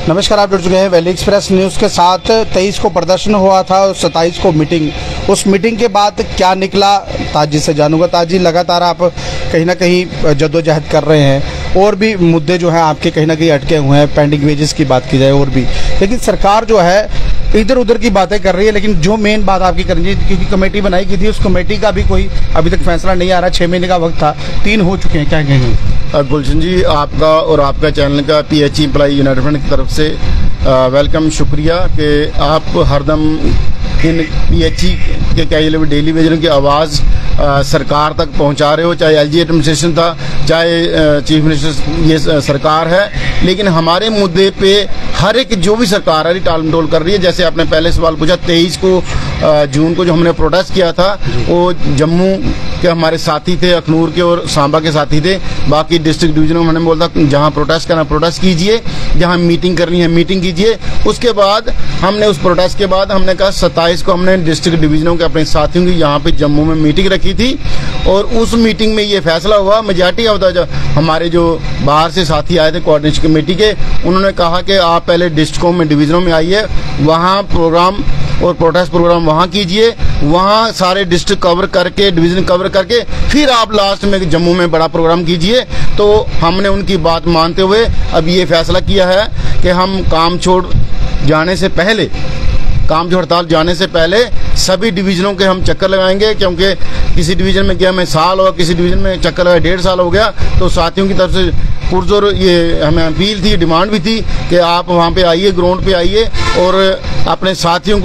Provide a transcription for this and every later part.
नमस्कार, आप जुड़ चुके हैं वैली एक्सप्रेस न्यूज़ के साथ। 23 को प्रदर्शन हुआ था और 27 को मीटिंग। उस मीटिंग के बाद क्या निकला, ताजी से जानूंगा। ताजी, लगातार आप कहीं ना कहीं जद्दोजहद कर रहे हैं और भी मुद्दे जो हैं आपके कहीं ना कहीं अटके हुए हैं। पेंडिंग वेजेस की बात की जाए और भी, लेकिन सरकार जो है इधर उधर की बातें कर रही है। लेकिन जो मेन बात आपकी करनी चाहिए, क्योंकि कमेटी बनाई गई थी, उस कमेटी का भी कोई अभी तक फैसला नहीं आ रहा। 6 महीने का वक्त था, 3 हो चुके हैं, क्या कहेंगे? गुलशन जी, आपका और आपका चैनल का PHE एम्प्लॉई यूनाइटेड फ्रंट की तरफ से वेलकम, शुक्रिया कि आप हरदम इन PHE के कैजुअल डेली वेजरों की आवाज़ सरकार तक पहुंचा रहे हो। चाहे LG एडमिनिस्ट्रेशन था, चाहे चीफ मिनिस्टर ये सरकार है, लेकिन हमारे मुद्दे पे हर एक जो भी सरकार है टाल मटोल कर रही है। जैसे आपने पहले सवाल पूछा, 23 को जून को जो हमने प्रोटेस्ट किया था, वो जम्मू के हमारे साथी थे, अखनूर के और सांबा के साथी थे। बाकी डिस्ट्रिक्ट डिवीजनों में हमने बोला था जहां प्रोटेस्ट करना प्रोटेस्ट कीजिए, जहां मीटिंग करनी है मीटिंग कीजिए। उसके बाद हमने उस प्रोटेस्ट के बाद हमने कहा 27 को हमने डिस्ट्रिक्ट डिवीजनों के अपने साथियों की यहाँ पे जम्मू में मीटिंग रखी थी और उस मीटिंग में ये फैसला हुआ। मेजॉरिटी ऑफ द हमारे जो बाहर से साथी आए थे कोऑर्डिनेशन कमेटी के, उन्होंने कहा कि आप पहले डिस्ट्रिक्टों में डिवीजनों में आइए, वहाँ प्रोग्राम और प्रोटेस्ट प्रोग्राम वहाँ कीजिए, वहाँ सारे डिस्ट्रिक्ट कवर करके डिवीजन कवर करके फिर आप लास्ट में जम्मू में बड़ा प्रोग्राम कीजिए। तो हमने उनकी बात मानते हुए अब ये फैसला किया है कि हम काम छोड़ हड़ताल जाने से पहले सभी डिवीजनों के हम चक्कर लगाएंगे, क्योंकि किसी डिवीजन में गया हमें साल हो, किसी डिवीजन में चक्कर लगाए 1.5 साल हो गया। तो साथियों की तरफ से पुरजोर ये हमें अपील थी, डिमांड भी थी कि आप वहाँ पे आइए, ग्राउंड पे आइए और अपने साथियों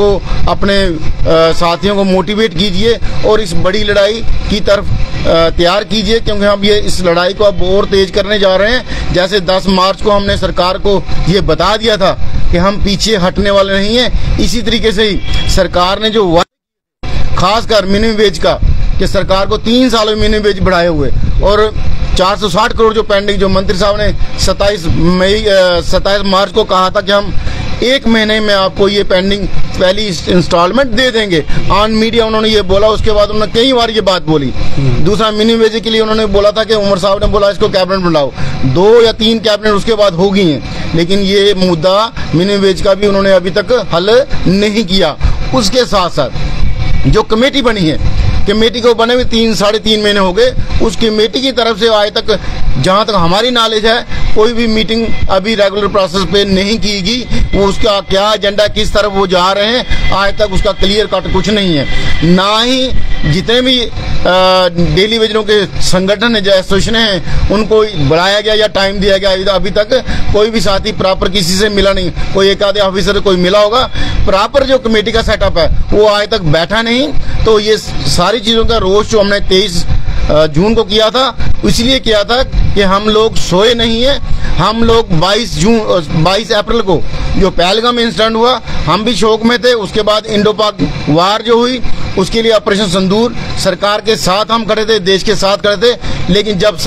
को मोटिवेट कीजिए और इस बड़ी लड़ाई की तरफ तैयार कीजिए, क्योंकि हम ये इस लड़ाई को अब और तेज करने जा रहे हैं। जैसे 10 मार्च को हमने सरकार को ये बता दिया था कि हम पीछे हटने वाले नहीं हैं, इसी तरीके से ही सरकार ने जो खासकर मिनिमम वेज का, कि सरकार को 3 सालों में मिनिमम वेज बढ़ाए हुए और 460 करोड़ जो पेंडिंग, जो मंत्री साहब ने 27 मार्च को कहा था कि हम 1 महीने में आपको ये पेंडिंग पहली इंस्टॉलमेंट दे देंगे। ऑन मीडिया उन्होंने ये बोला, उसके बाद उन्होंने कई बार ये बात बोली। दूसरा, मिनिमम वेज के लिए उन्होंने बोला था कि उमर साहब ने बोला इसको कैबिनेट बनाओ, 2 या 3 कैबिनेट उसके बाद हो गई हैं, लेकिन ये मुद्दा मिनिमम वेज का भी उन्होंने अभी तक हल नहीं किया। उसके साथ साथ जो कमेटी बनी है, कमेटी को बने हुए 3-3.5 महीने हो गए, उस कमेटी की तरफ से आज तक जहां तक हमारी नॉलेज है कोई भी मीटिंग अभी रेगुलर प्रोसेस पे नहीं की गई। वो उसका क्या एजेंडा, किस तरफ वो जा रहे हैं, आज तक उसका क्लियर कट कुछ नहीं है। ना ही जितने भी डेली वेजरों के संगठन है, एसोसिएशन है, उनको बुलाया गया या टाइम दिया गया। अभी तक कोई भी साथी प्रॉपर किसी से मिला नहीं। कोई एक आधे ऑफिसर कोई मिला होगा, प्रॉपर जो कमेटी का सेटअप है वो आज तक बैठा नहीं। तो ये सारी चीजों का रोष जो हमने 23 जून को किया था, इसलिए किया था कि हम लोग सोए नहीं है। हम लोग 22 अप्रैल को जो पहलगाम में इंसिडेंट हुआ, हम भी शोक में थे। उसके बाद इंडो पाक वार जो हुई, उसके लिए ऑपरेशन सिंदूर सरकार के साथ हम खड़े थे, देश के साथ खड़े थे। लेकिन जब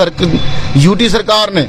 यूटी सरकार ने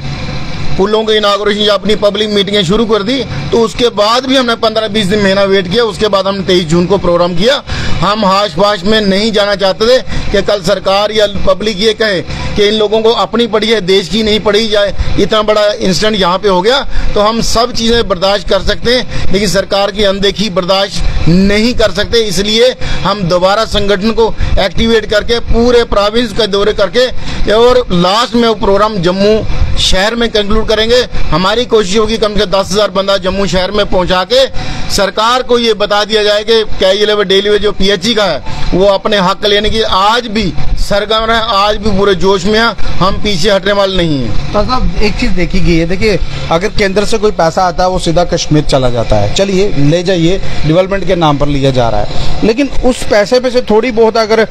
पुलों के इनागोरेशन या अपनी पब्लिक मीटिंगें शुरू कर दी, तो उसके बाद भी हमने 15-20 दिन महीना वेट किया। उसके बाद हमने 23 जून को प्रोग्राम किया। हम हाश फाश में नहीं जाना चाहते थे कि कल सरकार या पब्लिक ये कहे कि इन लोगों को अपनी पड़ी है, देश की नहीं पड़ी, या इतना बड़ा इंसिडेंट यहाँ पे हो गया। तो हम सब चीजें बर्दाश्त कर सकते हैं, लेकिन सरकार की अनदेखी बर्दाश्त नहीं कर सकते। इसलिए हम दोबारा संगठन को एक्टिवेट करके पूरे प्रोविंस का दौरे करके और लास्ट में वो प्रोग्राम जम्मू शहर में कंक्लूड करेंगे। हमारी कोशिश होगी कम से कम 10,000 बंदा जम्मू शहर में पहुंचा के सरकार को ये बता दिया जाए कि कैजुअल डेली वेज जो PHE का है वो अपने हक लेने की आज भी सरगर्म है, आज भी पूरे जोश में है, हम पीछे हटने वाले नहीं हैं। तो साहब, एक चीज देखी गई है, देखिए अगर केंद्र से कोई पैसा आता है वो सीधा कश्मीर चला जाता है, चलिए ले जाइए, डेवलपमेंट के नाम पर लिया जा रहा है। लेकिन उस पैसे पे से थोड़ी बहुत अगर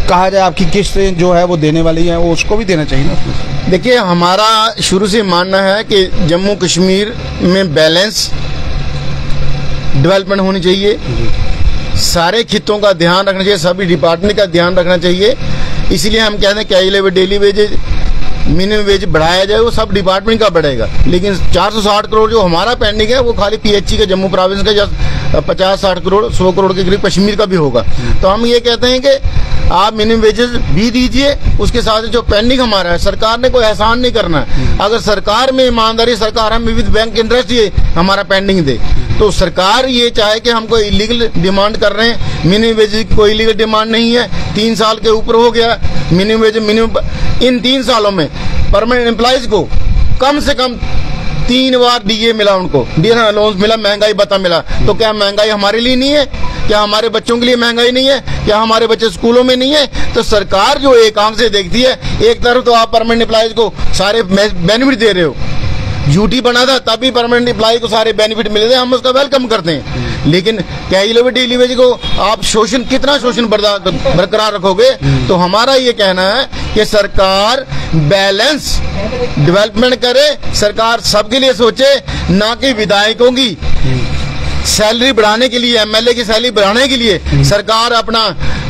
कहा जाए आपकी किस्त जो है वो देने वाली है, वो उसको भी देना चाहिए ना। देखिए, हमारा शुरू से मानना है कि जम्मू कश्मीर में बैलेंस डेवलपमेंट होनी चाहिए, सारे खित्तों का ध्यान रखना चाहिए, सभी डिपार्टमेंट का ध्यान रखना चाहिए। इसलिए हम कहते हैं casual daily veg minimum wage बढ़ाया जाए, वो सब डिपार्टमेंट का बढ़ेगा। लेकिन 460 करोड़ जो हमारा पेंडिंग है वो खाली PHE का जम्मू प्रोविंस का 50-60 करोड़ 100 करोड़ के करीब कश्मीर का भी होगा। तो हम ये कहते हैं कि आप मिनिमम वेजेस भी दीजिए, उसके साथ जो पेंडिंग हमारा है, सरकार ने कोई एहसान नहीं करना है। अगर सरकार में ईमानदारी, सरकार हमें विद बैंक इंटरेस्ट ये हमारा पेंडिंग दे, तो सरकार ये चाहे कि हम कोई इलीगल डिमांड कर रहे हैं, मिनिमम वेज की कोई इलीगल डिमांड नहीं है, 3 साल के ऊपर हो गया मिनिमम वेज, इन 3 सालों में परमानेंट एम्प्लॉइज को कम से कम 3 बार डीए मिला, उनको डीए अलाउंस मिला, महंगाई भत्ता मिला। तो क्या महंगाई हमारे लिए नहीं है? क्या हमारे बच्चों के लिए महंगाई नहीं है? क्या हमारे बच्चे स्कूलों में नहीं है? तो सरकार जो एक आंख से देखती है, एक तरफ तो आप परमानेंट एम्प्लॉइज को सारे बेनिफिट दे रहे हो, यूटी बना था तभी परमानेंट एम्प्लॉय को सारे बेनिफिट मिले थे, हम उसका वेलकम करते हैं। लेकिन कैजुअल डेली वेज को आप शोषण, कितना शोषण बरकरार रखोगे? तो हमारा ये कहना है कि सरकार बैलेंस डेवलपमेंट करे, सरकार सबके लिए सोचे, ना कि विधायकों की सैलरी बढ़ाने के लिए, एमएलए की सैलरी बढ़ाने के लिए सरकार अपना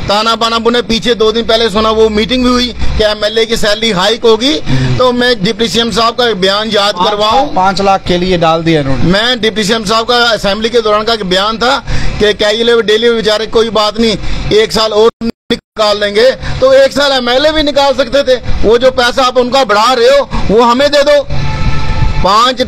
ताना बाना बुने। पीछे 2 दिन पहले सुना, वो मीटिंग भी हुई कि एमएलए की सैलरी हाइक होगी, तो मैं डिप्टी सीएम साहब का बयान याद करवाऊं, 5 लाख के लिए डाल दिया इन्होंने। मैं डिप्टी सीएम साहब का असेंबली के दौरान का बयान था कि कैजुअल डेली बेचारे कोई बात नहीं, 1 साल और निकाल देंगे, तो 1 साल एमएलए भी निकाल सकते थे। वो जो पैसा आप उनका बढ़ा रहे हो वो हमें दे दो।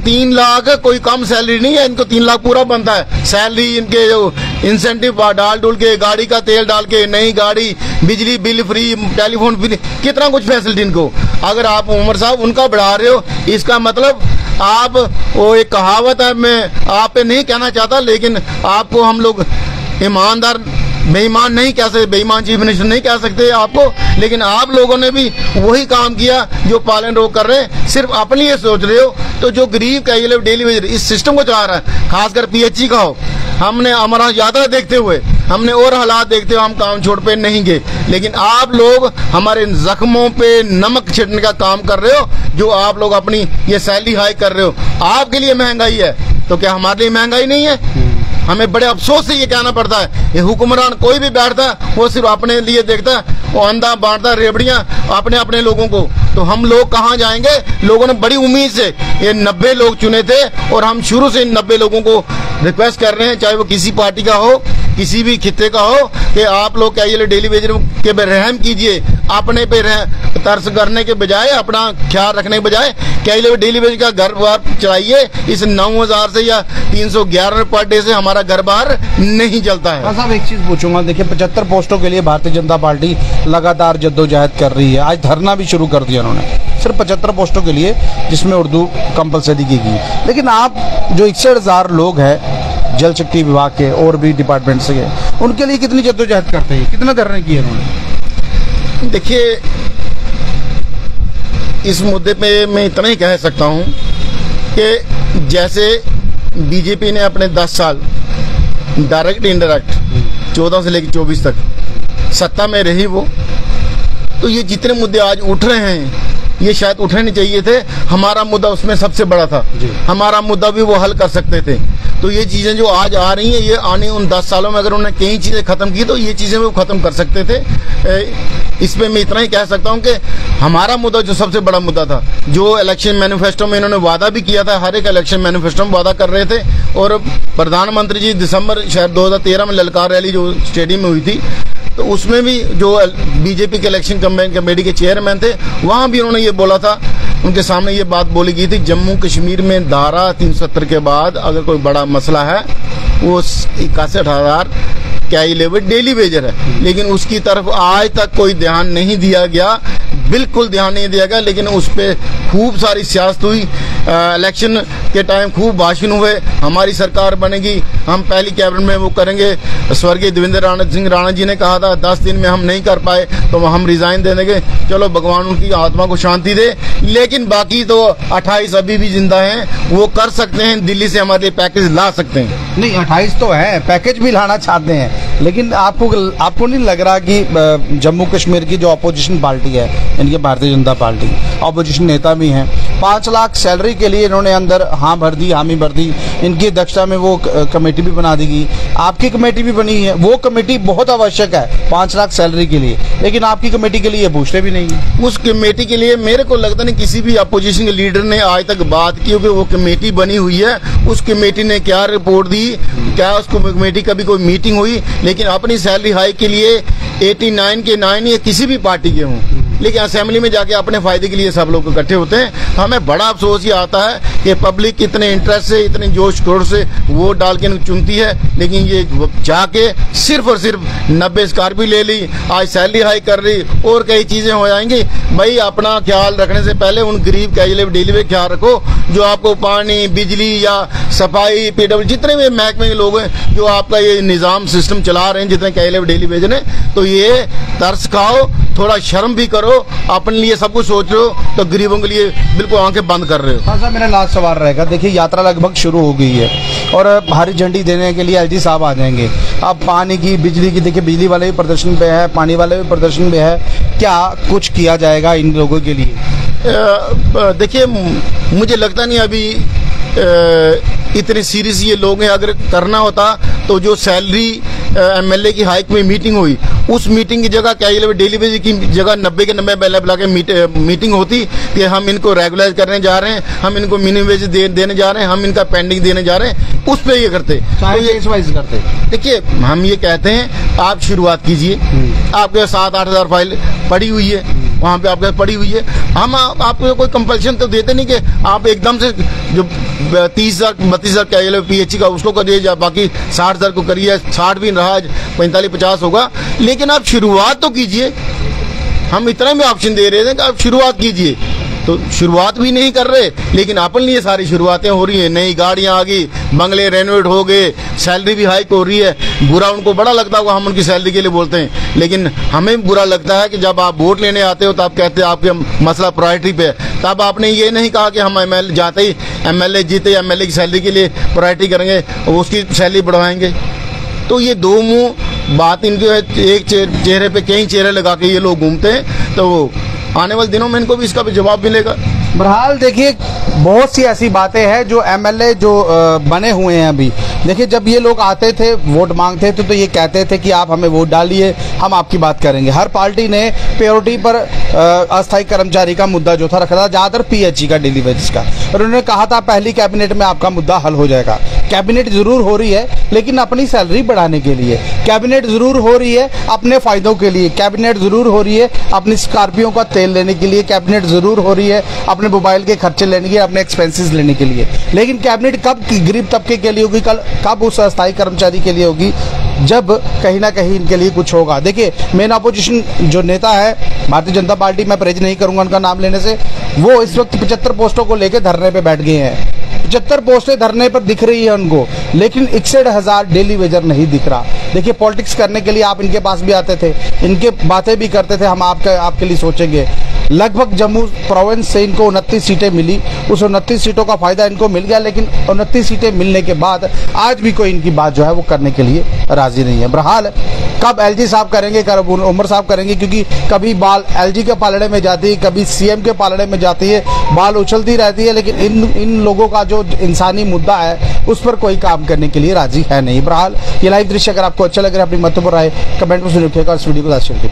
3 लाख कोई कम सैलरी नहीं है, इनको 3 लाख पूरा बनता है सैलरी। इनके जो इंसेंटिव डाल डूल के, गाड़ी का तेल डाल के, नई गाड़ी, बिजली बिल फ्री, टेलीफोन फ्री, कितना कुछ फैसिलिटी इनको। अगर आप उमर साहब उनका बढ़ा रहे हो, इसका मतलब आप, वो एक कहावत है, मैं आप पे नहीं कहना चाहता, लेकिन आपको हम लोग ईमानदार बेईमान नहीं कह सकते, बेईमान चीफ मिनिस्टर नहीं कह सकते आपको, लेकिन आप लोगों ने भी वही काम किया जो पालन रोग कर रहे हैं, सिर्फ अपने लिए सोच रहे हो। तो जो गरीब कैजुअल डेली वेज इस सिस्टम को चला रहा है, खासकर पीएचई का हो, हमने हमारा यात्रा देखते हुए, हमने और हालात देखते हुए हम काम छोड़ पे नहीं गए, लेकिन आप लोग हमारे जख्मों पे नमक छिड़कने का काम कर रहे हो। जो आप लोग अपनी ये सैलरी हाई कर रहे हो, आपके लिए महंगाई है, तो क्या हमारे लिए महंगाई नहीं है? हमें बड़े अफसोस से ये कहना पड़ता है, ये हुक्मरान कोई भी बैठता वो सिर्फ अपने लिए देखता, वो अंधा बांटता रेबड़ियां अपने अपने लोगों को। तो हम लोग कहाँ जाएंगे? लोगों ने बड़ी उम्मीद से ये 90 लोग चुने थे, और हम शुरू से इन 90 लोगों को रिक्वेस्ट कर रहे हैं, चाहे वो किसी पार्टी का हो, किसी भी खित्ते का हो, कि आप लोग कैजुअल डेली वेज के पे रहम कीजिए, अपने पे तर्स करने के बजाय, अपना ख्याल रखने के बजाय कैजुअल डेली वेज का घर बार चलाइए। इस 9000 से या 311 पर डे से हमारा घर बार नहीं चलता है। साहब एक चीज पूछूंगा, देखिए 75 पोस्टों के लिए भारतीय जनता पार्टी लगातार जद्दोजहद कर रही है, आज धरना भी शुरू कर दिया उन्होंने, सिर्फ 75 पोस्टों के लिए, जिसमें उर्दू कंपलसरी की गई। लेकिन आप जो 61,000 लोग हैं जल शक्ति विभाग के और भी डिपार्टमेंट से है, उनके लिए कितनी जद्दोजहद करते हैं, कितना धरने किए उन्होंने? देखिए, इस मुद्दे पे मैं इतना ही कह सकता हूं कि जैसे बीजेपी ने अपने 10 साल डायरेक्ट इनडायरेक्ट 14 से लेकर 24 तक सत्ता में रही वो, तो ये जितने मुद्दे आज उठ रहे हैं, ये शायद उठने नहीं चाहिए थे। हमारा मुद्दा उसमें सबसे बड़ा था, हमारा मुद्दा भी वो हल कर सकते थे। तो ये चीजें जो आज आ रही हैं, ये आने उन 10 सालों में अगर उन्होंने कई चीजें खत्म की, तो ये चीजें वो खत्म कर सकते थे। इसमें मैं इतना ही कह सकता हूं कि हमारा मुद्दा जो सबसे बड़ा मुद्दा था, जो इलेक्शन मैनिफेस्टो में इन्होंने वादा भी किया था, हर एक इलेक्शन मैनिफेस्टो में वादा कर रहे थे, और प्रधानमंत्री जी दिसंबर शायद 2013 में ललकार रैली जो स्टेडियम में हुई थी, तो उसमें भी जो बीजेपी के इलेक्शन कमेटी के चेयरमैन थे, वहां भी उन्होंने ये बोला था, उनके सामने ये बात बोली गई थी, जम्मू कश्मीर में धारा 370 के बाद अगर कोई बड़ा मसला है, वो 61,000 कैजुअल डेली वेजर है, लेकिन उसकी तरफ आज तक कोई ध्यान नहीं दिया गया, बिल्कुल ध्यान नहीं दिया गया। लेकिन उस पर खूब सारी सियासत हुई, इलेक्शन के टाइम खूब भाषण हुए, हमारी सरकार बनेगी, हम पहली कैबिनेट में वो करेंगे। स्वर्गीय देवेंद्र सिंह राणा जी ने कहा था 10 दिन में हम नहीं कर पाए तो हम रिजाइन दे देंगे, चलो भगवान उनकी आत्मा को शांति दे। लेकिन बाकी तो 28 अभी भी जिंदा हैं, वो कर सकते हैं, दिल्ली से हमारे लिए पैकेज ला सकते हैं। नहीं, 28 तो है, पैकेज भी लाना चाहते हैं, लेकिन आपको नहीं लग रहा कि जम्मू कश्मीर की जो अपोजिशन पार्टी है, इनकी भारतीय जनता पार्टी, अपोजिशन नेता भी हैं, 5 लाख सैलरी के लिए इन्होंने अंदर हाँ भर दी, हामी भर दी। इनकी अध्यक्षता में वो कमेटी भी बना दी गई, आपकी कमेटी भी बनी है। वो कमेटी बहुत आवश्यक है 5 लाख सैलरी के लिए, लेकिन आपकी कमेटी के लिए पूछते भी नहीं। उस कमेटी के लिए मेरे को लगता नहीं किसी भी अपोजिशन के लीडर ने आज तक बात की, क्योंकि वो कमेटी बनी हुई है। उस कमेटी ने क्या रिपोर्ट दी, क्या उस कमेटी कभी कोई मीटिंग हुई? लेकिन अपनी सैलरी हाइक के लिए 89 के 9 या किसी भी पार्टी के हों, लेकिन असेंबली में जाके अपने फायदे के लिए सब लोग इकट्ठे होते हैं। हमें बड़ा अफसोस ये आता है कि पब्लिक इतने इंटरेस्ट से, इतने जोश खरोश से वोट डाल के चुनती है, लेकिन ये जाके सिर्फ और सिर्फ 90 स्कॉर्पियो ले ली, आज सैलरी हाइक कर रही, और कई चीजें हो जाएंगी। भाई अपना ख्याल रखने से पहले उन गरीब कैजुअल डेली पे ख्याल रखो, जो आपको पानी, बिजली या सफाई, पीडब्ल्यू जितने भी महकमे के लोग हैं जो आपका ये निजाम सिस्टम चला रहे हैं, जितने कैजुअल डेली वेज ने, तो ये तरस खाओ, थोड़ा शर्म भी करो, अपने लिए सब कुछ सोच रहे हो तो गरीबों के लिए बिल्कुल आंखें बंद कर रहे हो। हाँ सर, मेरा लास्ट सवाल रहेगा। देखिए यात्रा लगभग शुरू हो गई है और हरी झंडी देने के लिए एलजी साहब आ जाएंगे। अब पानी की, बिजली की, देखिए बिजली वाले भी प्रदर्शन पे है, पानी वाले भी प्रदर्शन पे है, क्या कुछ किया जाएगा इन लोगों के लिए? देखिए मुझे लगता नहीं अभी इतने सीरियस ये लोग हैं। अगर करना होता तो जो सैलरी एमएलए की हाइक में मीटिंग हुई, उस मीटिंग की जगह कैजुअल डेली बेसिस की जगह 90 के 90 पहले बुला के मीटिंग होती कि हम इनको रेगुलराइज करने जा रहे हैं, हम इनको मिनिमम वेज देने जा रहे हैं, हम इनका पेंडिंग देने जा रहे हैं, उस पर ये करते तो ये इस वाइज करते। देखिए हम ये कहते हैं आप शुरुआत कीजिए, आपके 7-8 हजार फाइल पड़ी हुई है, वहाँ पे आपके पड़ी हुई है। हम आपको कोई कंपल्शन तो देते नहीं कि आप एकदम से जो 30,000-32,000 कैजुअल पीएचई का उसको करिए, या बाकी 60,000 को करिए। 60 भी रहा, 45-50 होगा, लेकिन आप शुरुआत तो कीजिए। हम इतना भी ऑप्शन दे रहे थे कि आप शुरुआत कीजिए, तो शुरुआत भी नहीं कर रहे। लेकिन अपन लिए सारी शुरुआतें हो रही है, नई गाड़ियां आ गई, बंगले रेनोवेट हो गए, सैलरी भी हाइक हो रही है। बुरा उनको बड़ा लगता होगा, हम उनकी सैलरी के लिए बोलते हैं, लेकिन हमें बुरा लगता है कि जब आप वोट लेने आते हो तो आप कहते हैं आपके मसला प्रायोरिटी पे है। तब आपने ये नहीं कहा कि हम एमएलए जाते ही एमएलए जीते एमएलए की सैलरी के लिए प्रायोरिटी करेंगे, उसकी सैलरी बढ़वाएंगे। तो ये दो मुंह बात इनके, एक चेहरे पे कई चेहरे लगा के ये लोग घूमते हैं, तो आने वाले दिनों में इनको भी इसका भी जवाब मिलेगा। बहरहाल देखिए बहुत सी ऐसी बातें हैं जो एमएलए जो बने हुए हैं अभी। देखिए जब ये लोग आते थे वोट मांगते थे तो ये कहते थे कि आप हमें वोट डालिए, हम आपकी बात करेंगे। हर पार्टी ने प्रायोरिटी पर अस्थायी कर्मचारी का मुद्दा जो था रखा था, ज़्यादातर पीएचई का, डेली वेजेस का, और उन्होंने कहा था पहली कैबिनेट में आपका मुद्दा हल हो जाएगा। कैबिनेट जरूर हो रही है लेकिन अपनी सैलरी बढ़ाने के लिए, कैबिनेट जरूर हो रही है अपने फायदों के लिए, कैबिनेट जरूर हो रही है अपनी स्कॉर्पियो का तेल लेने के लिए, कैबिनेट जरूर हो रही है अपने मोबाइल के खर्चे लेने के, अपने एक्सपेंसेस लेने के लिए। लेकिन कैबिनेट कब गरीब तबके के लिए होगी, कब उस अस्थायी कर्मचारी के लिए होगी, जब कहीं ना कहीं इनके लिए कुछ होगा। देखिए मेन अपोजिशन जो नेता है भारतीय जनता पार्टी, मैं परहेज नहीं करूंगा उनका नाम लेने से, वो इस वक्त 75 पोस्टों को लेकर धरने पे बैठ गए हैं। 75 पोस्टें धरने पर दिख रही है उनको, लेकिन 61,000 डेली वेजर नहीं दिख रहा। देखिए पॉलिटिक्स करने के लिए आप इनके पास भी आते थे, इनके बातें भी करते थे, हम आपके लिए सोचेंगे। लगभग जम्मू प्रोविंस से इनको 29 सीटें मिली, उस 29 सीटों का फायदा इनको मिल गया, लेकिन 29 सीटें मिलने के बाद आज भी कोई इनकी बात जो है वो करने के लिए राजी नहीं है। बहरहाल कब एलजी साहब करेंगे, कब उमर साहब करेंगे, क्योंकि कभी बाल एलजी के पालड़े में जाती है, कभी सीएम के पालड़े में जाती है, बाल उछलती रहती है, लेकिन इन लोगों का जो इंसानी मुद्दा है उस पर कोई काम करने के लिए राजी है नहीं। बहरहाल ये लाइव दृश्य अगर आपको अच्छा लग रहा है, अपनी महत्वपूर्ण राय कमेंट में लिखिएगा, इस वीडियो को शेयर कीजिए।